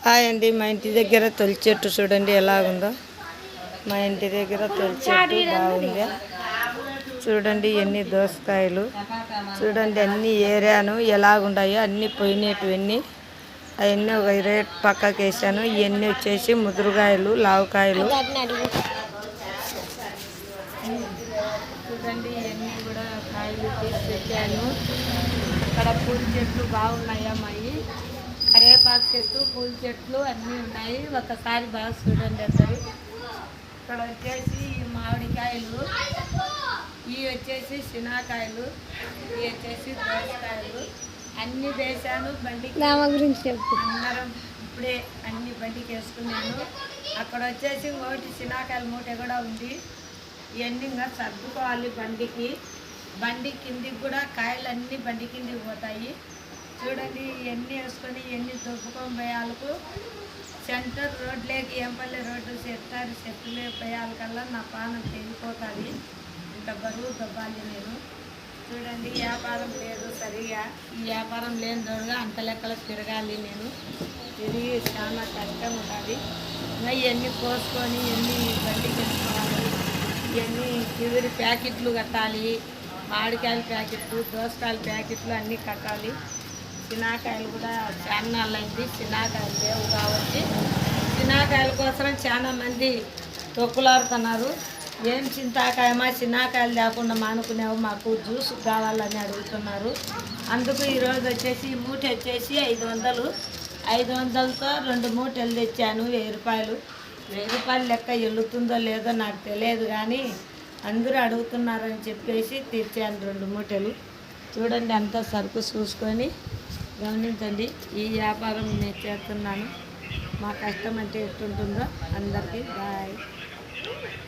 Hi అండి, మా ఇంటి దగ్గర తొలి చెట్టు చూడండి ఎలాగుందో. మా ఇంటి దగ్గర తొలి చెట్టు బాగుంది చూడండి. ఎన్ని దోసకాయలు చూడండి, అన్ని ఏరాను ఎలాగుండాయో అన్నీ పోయినటువన్నీ. అవన్నీ ఒక రేట్ పక్కకి వేసాను. ఇవన్నీ వచ్చేసి ముదురుకాయలు, లావుకాయలు చూడండి. ఇవన్నీ కూడా కాయలు తీసి పెట్టాను. అక్కడ పూల చెట్లు బాగున్నాయా మాయి, కరివేపాకు చెట్టు, పూల చెట్లు అన్నీ ఉన్నాయి. ఒకసారి బాగా చూడండి అందరు. ఇక్కడ వచ్చేసి మామిడికాయలు, ఇవి వచ్చేసి శనగకాయలు, ఇవి వచ్చేసి దోసకాయలు అన్నీ వేసాను. బండికి గురించి చెప్పు. అందరం ఇప్పుడే అన్ని బండికి వేసుకున్నాను. అక్కడ వచ్చేసి ఒకటి శనగకాయల మూట కూడా ఉంది. ఇవన్నీ ఇంకా సర్దుకోవాలి బండికి. బండి కిందికి కూడా కాయలు అన్నీ బండి కిందికి పోతాయి చూడండి. ఇవన్నీ వేసుకొని ఇవన్నీ దొబ్బుకొని పోయాలకు సెంటర్ రోడ్లేకి ఏంపల్లి రోడ్డు చెట్లు పోయాలకల్లా నా పానం తెగిపోతుంది. ఇంత బరువు దొబ్బాలి నేను. చూడండి, వ్యాపారం లేదు సరిగా. ఈ వ్యాపారం లేని తోడుగా అంత లెక్కలు తిరగాలి నేను. తిరిగి చాలా కష్టం ఉంటుంది. ఇంకా ఇవన్నీ కోసుకొని ఇవన్నీ బండికి వేసుకోవాలి. ఇవన్నీ చివరి ప్యాకెట్లు కట్టాలి. మామిడికాయల ప్యాకెట్లు, దోసకాయల ప్యాకెట్లు అన్నీ కట్టాలి. శనగకాయలు కూడా చాలా నాళ్ళైంది శనగకాయలు లేవు కాబట్టి శనగకాయల కోసం చాలా మంది తొక్కులాడుతున్నారు. ఏం చింతాకాయమా శనగకాయలు లేకుండా మానుకునేవు, మాకు జ్యూస్ కావాలని అడుగుతున్నారు. అందుకు ఈరోజు వచ్చేసి మూట వచ్చేసి 500. 500తో 2 మూటలు తెచ్చాను. 1000 రూపాయలు. 1000 రూపాయలు లెక్క వెళ్తుందో లేదో నాకు తెలియదు, కానీ అందరూ అడుగుతున్నారని చెప్పేసి తెచ్చాను 2 మూటలు. చూడండి, అంతా సరుకు చూసుకొని గమనించండి. ఈ వ్యాపారం నేను చేస్తున్నాను. మా కష్టం అంటే ఎట్టుంటుందో అందరికీ బాయ్.